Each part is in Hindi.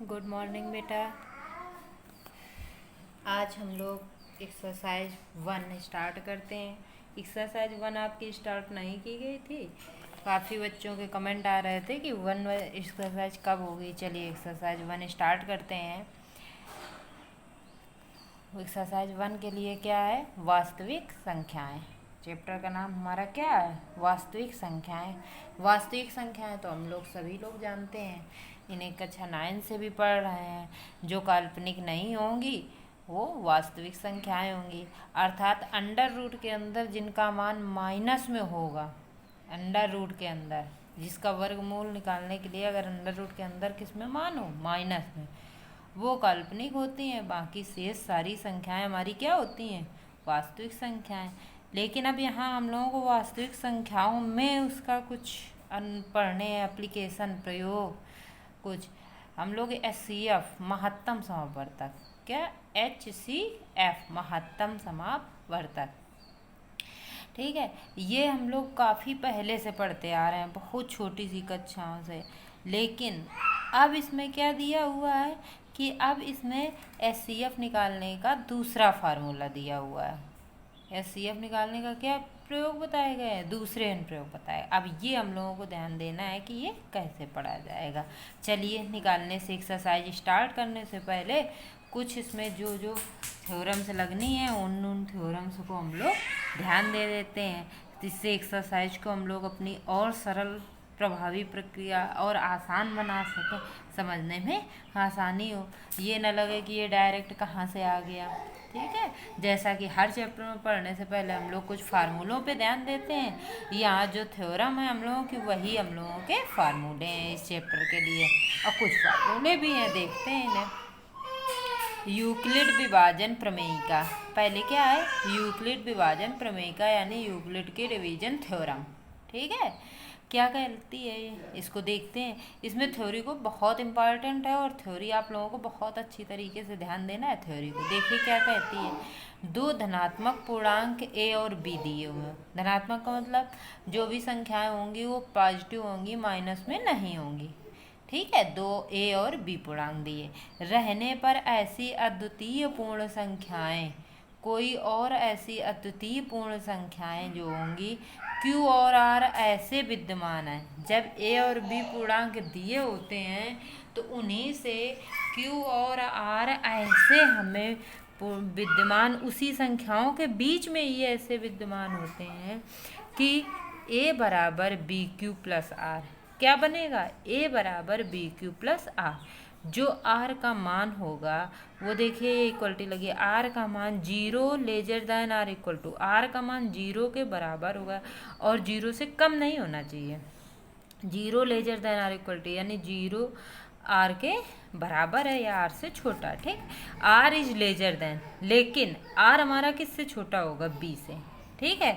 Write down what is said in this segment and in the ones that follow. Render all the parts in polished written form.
गुड मॉर्निंग बेटा। आज हम लोग एक्सरसाइज 1 स्टार्ट करते हैं। एक्सरसाइज 1 आपकी स्टार्ट नहीं की गई थी। काफ़ी बच्चों के कमेंट आ रहे थे कि 1 एक्सरसाइज कब होगी। चलिए एक्सरसाइज 1 स्टार्ट करते हैं। एक्सरसाइज 1 के लिए क्या है? वास्तविक संख्याएं। चैप्टर का नाम हमारा क्या है? वास्तविक संख्याएं। वास्तविक संख्याएं तो हम लोग सभी लोग जानते हैं, इन्हें कक्षा 9 से भी पढ़ रहे हैं। जो काल्पनिक नहीं होंगी वो वास्तविक संख्याएं होंगी, अर्थात अंडर रूट के अंदर जिनका मान माइनस में होगा। अंडर रूट के अंदर जिसका वर्गमूल निकालने के लिए अगर अंडर रूट के अंदर किस में मान हो? माइनस में, वो काल्पनिक होती हैं। बाकी शेष सारी संख्याएं हमारी क्या होती हैं? वास्तविक संख्याएं। लेकिन अब यहाँ हम लोगों को वास्तविक संख्याओं में उसका कुछ पढ़ने एप्लीकेशन प्रयोग कुछ हम लोग HCF महत्तम समापवर्तक, क्या HCF महत्तम समापवर्तक, ठीक है। ये हम लोग काफ़ी पहले से पढ़ते आ रहे हैं, बहुत छोटी सी कक्षाओं से। लेकिन अब इसमें क्या दिया हुआ है कि अब इसमें HCF निकालने का दूसरा फार्मूला दिया हुआ है। HCF निकालने का क्या प्रयोग बताए गए हैं? दूसरे अनुप्रयोग बताए। अब ये हम लोगों को ध्यान देना है कि ये कैसे पढ़ा जाएगा। चलिए निकालने से एक्सरसाइज स्टार्ट करने से पहले कुछ इसमें जो जो थ्योरम्स लगनी है उन थ्योरम्स को हम लोग ध्यान दे देते हैं, जिससे एक्सरसाइज को हम लोग अपनी और सरल प्रभावी प्रक्रिया और आसान बना सकें, समझने में आसानी हो। ये न लगे कि ये डायरेक्ट कहाँ से आ गया, ठीक है। जैसा कि हर चैप्टर में पढ़ने से पहले हम लोग कुछ फार्मूलों पे ध्यान देते हैं। यहाँ जो थ्योरम है हम लोगों की, वही हम लोगों के फार्मूले हैं इस चैप्टर के लिए, और कुछ फार्मूले भी हैं, देखते हैं इन्हें। यूक्लिड विभाजन प्रमेयिका। पहले क्या है? यूक्लिड विभाजन प्रमेयिका यानी यूक्लिड के डिवीजन थ्योरम, ठीक है। क्या कहती है ये? इसको देखते हैं। इसमें थ्योरी को बहुत इंपॉर्टेंट है, और थ्योरी आप लोगों को बहुत अच्छी तरीके से ध्यान देना है थ्योरी को। देखिए क्या कहती है। दो धनात्मक पूर्णांक A और B दिए हुए हैं। धनात्मक का मतलब जो भी संख्याएं होंगी वो पॉजिटिव होंगी, माइनस में नहीं होंगी, ठीक है। दो A और B पूर्णांक दिए रहने पर ऐसी अद्वितीय पूर्ण संख्याएं, कोई और ऐसी अद्वितीय पूर्ण संख्याएं जो होंगी Q और R ऐसे विद्यमान हैं। जब A और B पूर्णांक दिए होते हैं तो उन्हीं से Q और R ऐसे हमें विद्यमान, उसी संख्याओं के बीच में ये ऐसे विद्यमान होते हैं कि A बराबर BQ प्लस R क्या बनेगा? A बराबर BQ प्लस R। जो R का मान होगा वो देखिए ये इक्वलिटी लगी, R का मान 0 lesser than R equal to, R का मान 0 के बराबर होगा और 0 से कम नहीं होना चाहिए। 0 lesser than R equal to यानी 0 R के बराबर है या R से छोटा, ठीक। R इज लेजर देन, लेकिन R हमारा किससे छोटा होगा? B से, ठीक है।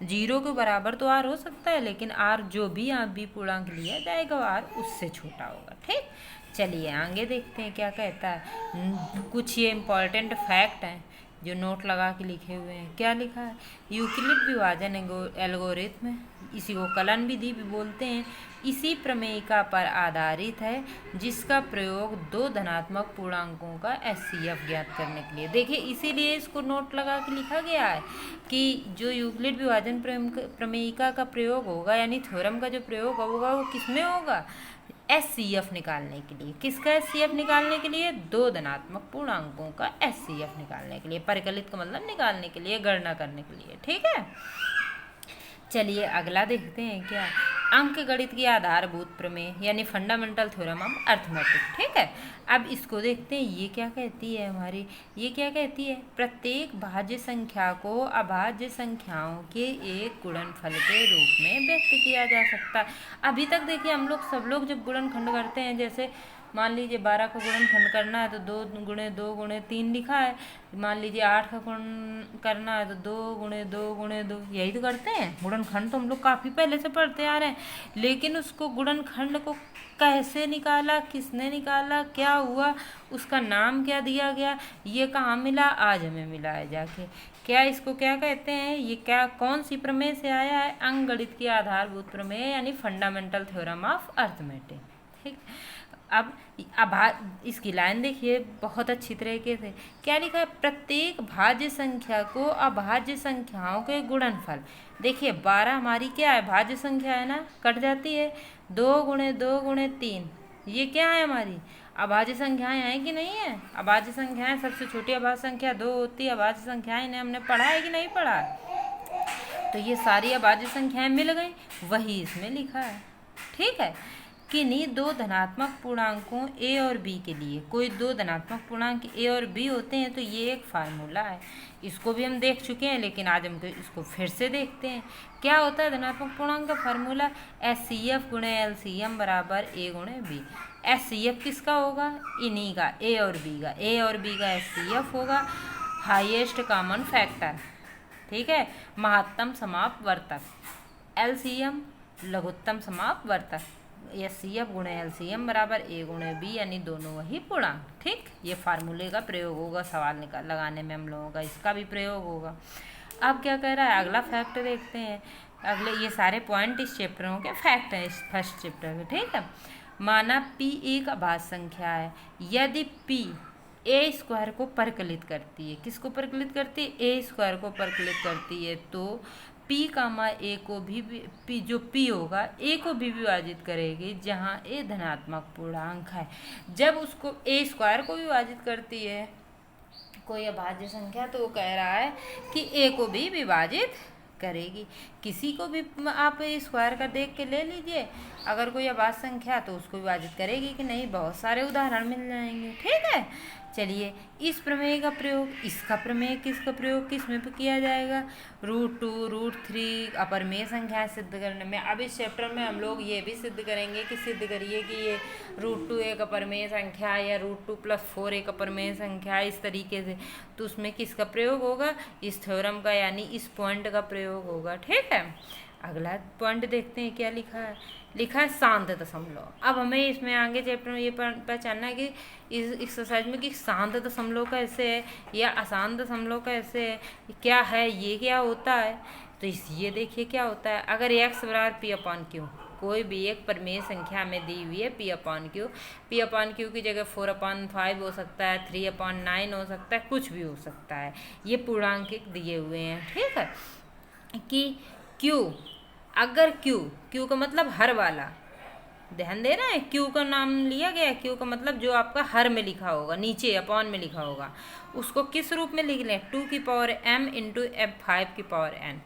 0 के बराबर तो R हो सकता है, लेकिन R जो भी यहाँ B पूर्णांक लिया जाएगा R उससे छोटा होगा, ठीक। चलिए आगे देखते हैं क्या कहता है। कुछ ये इम्पॉर्टेंट फैक्ट हैं जो नोट लगा के लिखे हुए हैं। क्या लिखा है? यूक्लिड विभाजन एल्गोरिथ्म, इसी को कलन विधि भी बोलते हैं, इसी प्रमेयिका पर आधारित है जिसका प्रयोग दो धनात्मक पूर्णांकों का HCF ज्ञात करने के लिए। देखिए इसीलिए इसको नोट लगा के लिखा गया है कि जो यूक्लिड विभाजन प्रमेयिका का प्रयोग होगा, यानी थ्योरम का जो प्रयोग होगा वो किसमें होगा? HCF निकालने के लिए। किसका HCF निकालने के लिए? दो धनात्मक पूर्णांकों का HCF निकालने के लिए, परिकलित का मतलब निकालने के लिए, गणना करने के लिए, ठीक है। चलिए अगला देखते हैं क्या। अंक गणित की आधारभूत प्रमेय यानी फंडामेंटल थ्योरम ऑफ अर्थमेटिक, ठीक है। अब इसको देखते हैं ये क्या कहती है हमारी। ये क्या कहती है? प्रत्येक भाज्य संख्या को अभाज्य संख्याओं के एक गुणनफल के रूप में व्यक्त किया जा सकता है। अभी तक देखिए हम लोग सब लोग जब गुणनखंड करते हैं, जैसे मान लीजिए 12 का गुणनखंड करना है तो 2 गुणे 2 गुणे 3 लिखा है। मान लीजिए 8 का गुण करना है तो 2 गुणे 2 गुणे 2, यही तो करते हैं। गुणनखंड तो हम लोग काफ़ी पहले से पढ़ते आ रहे हैं, लेकिन उसको गुणनखंड को कैसे निकाला, किसने निकाला, क्या हुआ, उसका नाम क्या दिया गया, ये कहाँ मिला? आज हमें मिला है जाके। क्या इसको क्या कहते हैं? ये क्या कौन सी प्रमेय से आया है? अंक गणित की आधारभूत प्रमेय यानी फंडामेंटल थ्योरम ऑफ अर्थमेटिक, ठीक। अब इसकी लाइन देखिए बहुत अच्छी तरीके से, क्या लिखा है, प्रत्येक भाज्य संख्या को अभाज्य संख्याओं के गुणनफल। देखिए 12 हमारी क्या है, भाज्य संख्या है ना, कट जाती है, 2 गुणे 2 गुणे 3, ये क्या है हमारी अभाज्य संख्याएं हैं कि नहीं है। अभाज्य संख्याएं, सबसे छोटी अभाज्य संख्या 2 होती है। अभाज्य संख्याएं इन्हें हमने पढ़ा है कि नहीं पढ़ा है। तो ये सारी अभाज्य संख्याएं मिल गई, वही इसमें लिखा है। ठीक है, किन्हीं दो धनात्मक पूर्णांकों a और b के लिए, कोई दो धनात्मक पूर्णांक a और b होते हैं तो ये एक फार्मूला है। इसको भी हम देख चुके हैं, लेकिन आज हम इसको फिर से देखते हैं। क्या होता है धनात्मक पूर्णांक का फार्मूला, HCF गुणे LCM बराबर a गुणे b। HCF किसका होगा, इन्हीं का, a और b का। a और b का HCF होगा हाईएस्ट कॉमन फैक्टर। ठीक है, महत्तम समापवर्तक। LCM लघुत्तम समापवर्तक। HCF गुणे LCM बराबर a गुणे b, यानी दोनों वही पूर्णांक। ठीक, ये फार्मूले का प्रयोग होगा सवाल लगाने में हम लोगों का, इसका भी प्रयोग होगा। अब क्या कह रहा है, अगला फैक्ट देखते हैं। अगले ये सारे पॉइंट इस चैप्टरों के फैक्ट हैं, इस फर्स्ट चैप्टर के। ठीक है, माना p एक अभाज्य संख्या है, यदि p a स्क्वायर को परकलित करती है। किसको परकलित करती है, a स्क्वायर को परकलित करती है, तो p कामा a को भी p जो p होगा a को भी विभाजित करेगी, जहाँ a धनात्मक पूर्णांक है। जब उसको a स्क्वायर को विभाजित करती है कोई अभाज्य संख्या, तो वो कह रहा है कि a को भी विभाजित करेगी। किसी को भी आप स्क्वायर का देख के ले लीजिए, अगर कोई अभाज्य संख्या तो उसको विभाजित करेगी कि नहीं, बहुत सारे उदाहरण मिल जाएंगे। ठीक है, चलिए इस प्रमेय का प्रयोग, इसका प्रमेय किसका प्रयोग किस में किया जाएगा, √2 √3 अपरमेय संख्या सिद्ध करने में। अब इस चैप्टर में हम लोग ये भी सिद्ध करेंगे कि सिद्ध करिए कि ये √2 एक अपरमेय संख्या है या √2 + 4 एक अपरमेय संख्या है, इस तरीके से। तो उसमें किसका प्रयोग होगा, इस थ्योरम का, यानी इस पॉइंट का प्रयोग होगा। ठीक है, अगला पॉइंट देखते हैं क्या लिखा है। लिखा है शांत दशमलव। अब हमें इसमें आगे चैप्टर में ये पहचानना है कि इस एक्सरसाइज में कि शांत दशमलव कैसे है या अशांत दशमलव कैसे है, क्या है, ये क्या होता है। तो ये देखिए क्या होता है, अगर x बराबर p/q, कोई भी एक परिमेय संख्या में दी हुई है p/q की जगह 4/5 हो सकता है, 3/9 हो सकता है, कुछ भी हो सकता है। ये पूर्णांक दिए हुए हैं। ठीक है, कि q, अगर q का मतलब हर वाला, ध्यान देना है, q का नाम लिया गया। q का मतलब जो आपका हर में लिखा होगा, नीचे अपॉन में लिखा होगा, उसको किस रूप में लिख लें, 2m × 5n।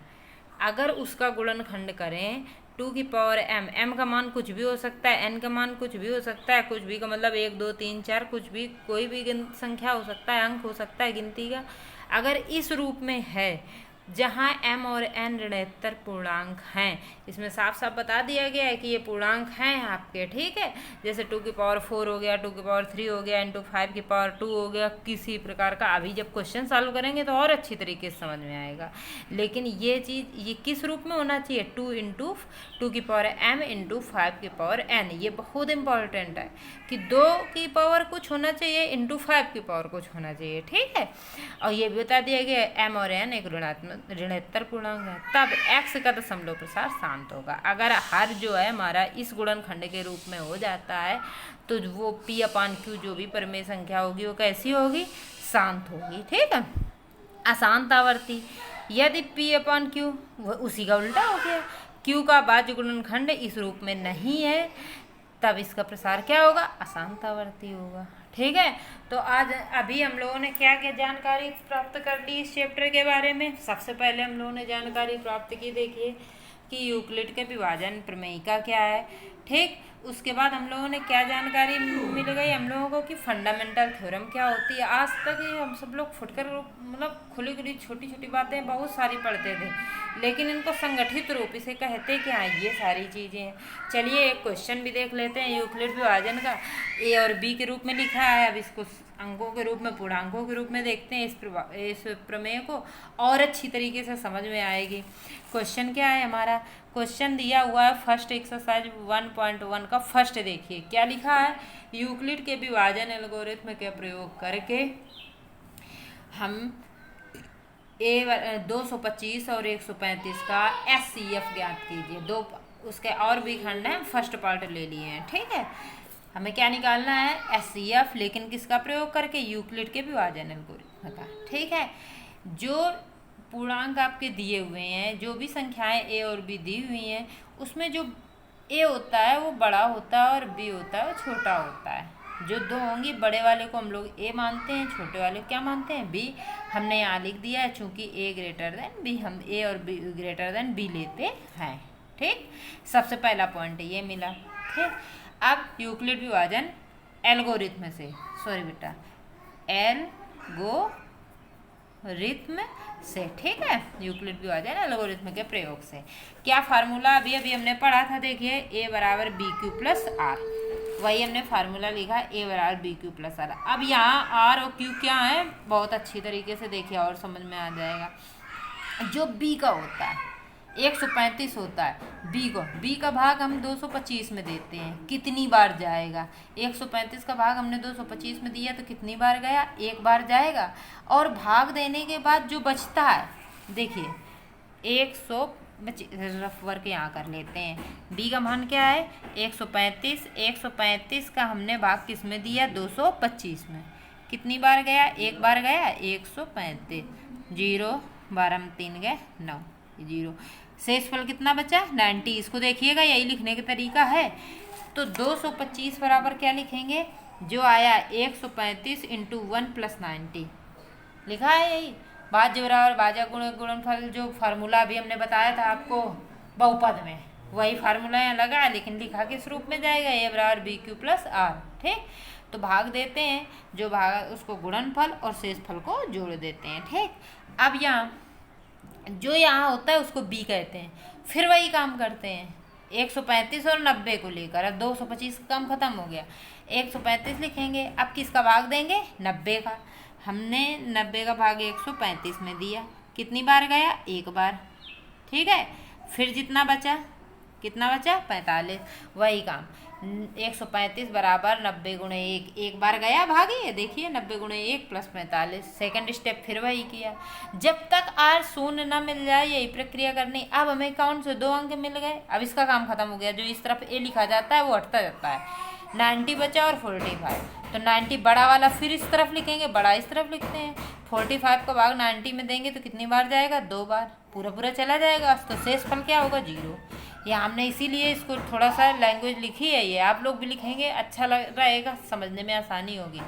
अगर उसका गुणनखंड करें 2m, m का मान कुछ भी हो सकता है, n का मान कुछ भी हो सकता है, कुछ भी का मतलब 1 2 3 4, कुछ भी, कोई भी संख्या हो सकता है, अंक हो सकता है गिनती का। अगर इस रूप में है जहाँ m और n ऋणोत्तर पूर्णांक हैं, इसमें साफ साफ बता दिया गया है कि ये पूर्णांक हैं आपके। ठीक है, जैसे 2⁴ हो गया, 2⁵ हो गया, × 5⁴ हो गया, किसी प्रकार का। अभी जब क्वेश्चन सॉल्व करेंगे तो और अच्छी तरीके से समझ में आएगा। लेकिन ये चीज़ ये किस रूप में होना चाहिए, 2 × 2m × 5n। ये बहुत इंपॉर्टेंट है कि 2 की पावर कुछ होना चाहिए, × 5 की पावर कुछ होना चाहिए। ठीक है, और ये भी बता दिया गया m और n एक ऋणोत्तर पूर्णांक है, तब x का दशमलव प्रसार शांत होगा। अगर हर जो है हमारा इस गुणनखंड के रूप में हो जाता है तो वो p/q जो भी परिमेय संख्या होगी वो कैसी होगी, शांत होगी। ठीक है, अशांत आवर्ती, यदि p/q उसी का उल्टा हो गया, q का भाज्य गुणनखंड इस रूप में नहीं है, तब इसका प्रसार क्या होगा, अशांत आवर्ती होगा। ठीक है, तो आज अभी हम लोगों ने क्या क्या जानकारी प्राप्त कर ली इस चैप्टर के बारे में। सबसे पहले हम लोगों ने जानकारी प्राप्त की, देखिए कि यूक्लिड के विभाजन प्रमेयिका क्या है। ठीक, उसके बाद हम लोगों ने क्या जानकारी मिल गई हम लोगों को कि फंडामेंटल थ्योरम क्या होती है। आज तक हम सब लोग फुटकर मतलब खुली खुली छोटी छोटी बातें बहुत सारी पढ़ते थे, लेकिन इनको संगठित रूप से कहते क्या है, ये सारी चीज़ें हैं। चलिए एक क्वेश्चन भी देख लेते हैं यूक्लिड विभाजन का, a और b के रूप में लिखा है। अब इसको अंकों के रूप में, पूर्णांकों के रूप में देखते हैं इस प्रमेय को, और अच्छी तरीके से समझ में आएगी। क्वेश्चन क्या है हमारा, क्वेश्चन दिया हुआ है फर्स्ट एक्सरसाइज 1.1 का फर्स्ट, देखिए क्या लिखा है, यूक्लिड के विभाजन एल्गोरिथम के प्रयोग करके हम 225 और 135 का HCF ज्ञात कीजिए। दो उसके और भी खंड हैं, फर्स्ट पार्ट ले लिए हैं। ठीक है, हमें क्या निकालना है, HCF, लेकिन किसका प्रयोग करके, यूक्लिड के विभाजन एल्गोरिथ्म का। ठीक है, जो पूर्णांक आपके दिए हुए हैं, जो भी संख्याएं ए और बी दी हुई हैं, उसमें जो ए होता है वो बड़ा होता है और बी होता है वो छोटा होता है। जो दो होंगी, बड़े वाले को हम लोग ए मानते हैं, छोटे वाले को क्या मानते हैं, बी। हमने यहाँ लिख दिया है, चूंकि ए ग्रेटर देन बी, हम ए और बी ग्रेटर देन बी लेते हैं। ठीक, सबसे पहला पॉइंट ये मिला। ठीक, अब यूक्लिड विभाजन एल्गोरिथ्म से, सॉरी बेटा, एल्गोरिथ्म से, ठीक है, यूक्लिड विभाजन एल्गोरिथ्म के प्रयोग से। क्या फार्मूला अभी अभी हमने पढ़ा था, देखिए, a बराबर बी क्यू प्लस आर, वही हमने फार्मूला लिखा, a बराबर बी क्यू प्लस आर। अब यहाँ r और q क्या है, बहुत अच्छी तरीके से देखिए और समझ में आ जाएगा। जो b का होता है 135 होता है, b का भाग हम 225 में देते हैं, कितनी बार जाएगा, 135 का भाग हमने 225 में दिया तो कितनी बार गया, एक बार जाएगा। और भाग देने के बाद जो बचता है, देखिए 125, रफ वर्क यहाँ कर लेते हैं, b का मान क्या है 135 का हमने भाग किस में दिया, 225 में, कितनी बार गया, एक बार गया, 135, 0 12 में 3 गए 9, 0, शेष फल कितना बचा, 90। इसको देखिएगा, यही लिखने का तरीका है। तो 225 बराबर क्या लिखेंगे, जो आया 135 इंटू 1 प्लस 90, लिखा है यही। भाज्य बराबर भाज्य गुणनफल, जो फार्मूला अभी हमने बताया था आपको बहुपद में, वही फार्मूला यहाँ लगा है, लेकिन लिखा किस रूप में जाएगा, ए बराबर बी क्यू प्लस आर। ठीक, तो भाग देते हैं, जो भाग उसको गुणनफल और शेष फल को जोड़ देते हैं। ठीक, अब यहाँ जो यहाँ होता है उसको b कहते हैं। फिर वही काम करते हैं, 135 और 90 को लेकर, अब 225 का काम खत्म हो गया, 135 लिखेंगे। अब किसका भाग देंगे, 90 का। हमने 90 का भाग 135 में दिया, कितनी बार गया, एक बार। ठीक है, फिर जितना बचा, कितना बचा, 45, वही काम, 135 बराबर 90 गुणे 1, एक बार गया भाग, ये देखिए 90 गुणे 1 प्लस 45, सेकंड स्टेप फिर वही किया, जब तक r शून्य न मिल जाए, यही प्रक्रिया करनी। अब हमें कौन से 2 अंक मिल गए, अब इसका काम खत्म हो गया, जो इस तरफ a लिखा जाता है वो हटता जाता है, 90 बचा और 45, तो 90 बड़ा वाला फिर इस तरफ लिखेंगे, बड़ा इस तरफ लिखते हैं, 45 का भाग 90 में देंगे तो कितनी बार जाएगा, 2 बार, पूरा पूरा चला जाएगा, तो शेष फल क्या होगा, 0। ये हमने इसीलिए इसको थोड़ा सा लैंग्वेज लिखी है, ये आप लोग भी लिखेंगे, अच्छा लग रहेगा, समझने में आसानी होगी।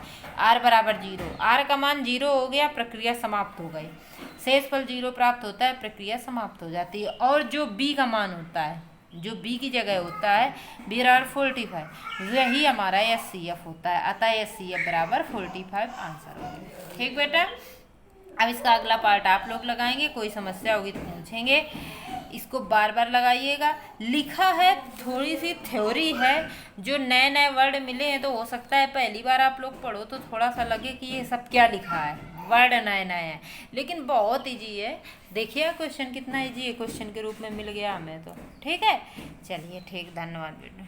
r बराबर 0, r का मान 0 हो गया, प्रक्रिया समाप्त हो गई, शेष फल 0 प्राप्त होता है, प्रक्रिया समाप्त हो जाती है। और जो b का मान होता है, जो b की जगह होता है, b बराबर 45, वही हमारा HCF होता है, अतः HCF बराबर 45 आंसर हो गया। ठीक बेटा, अब इसका अगला पार्ट आप लोग लगाएंगे, कोई समस्या होगी तो पूछेंगे, इसको बार बार लगाइएगा। लिखा है, थोड़ी सी थ्योरी है, जो नए नए वर्ड मिले हैं, तो हो सकता है पहली बार आप लोग पढ़ो तो थोड़ा सा लगे कि ये सब क्या लिखा है, वर्ड नए नए हैं, लेकिन बहुत ईजी है। देखिए क्वेश्चन कितना ईजी है, क्वेश्चन के रूप में मिल गया हमें तो। ठीक है, चलिए ठीक, धन्यवाद बेटा।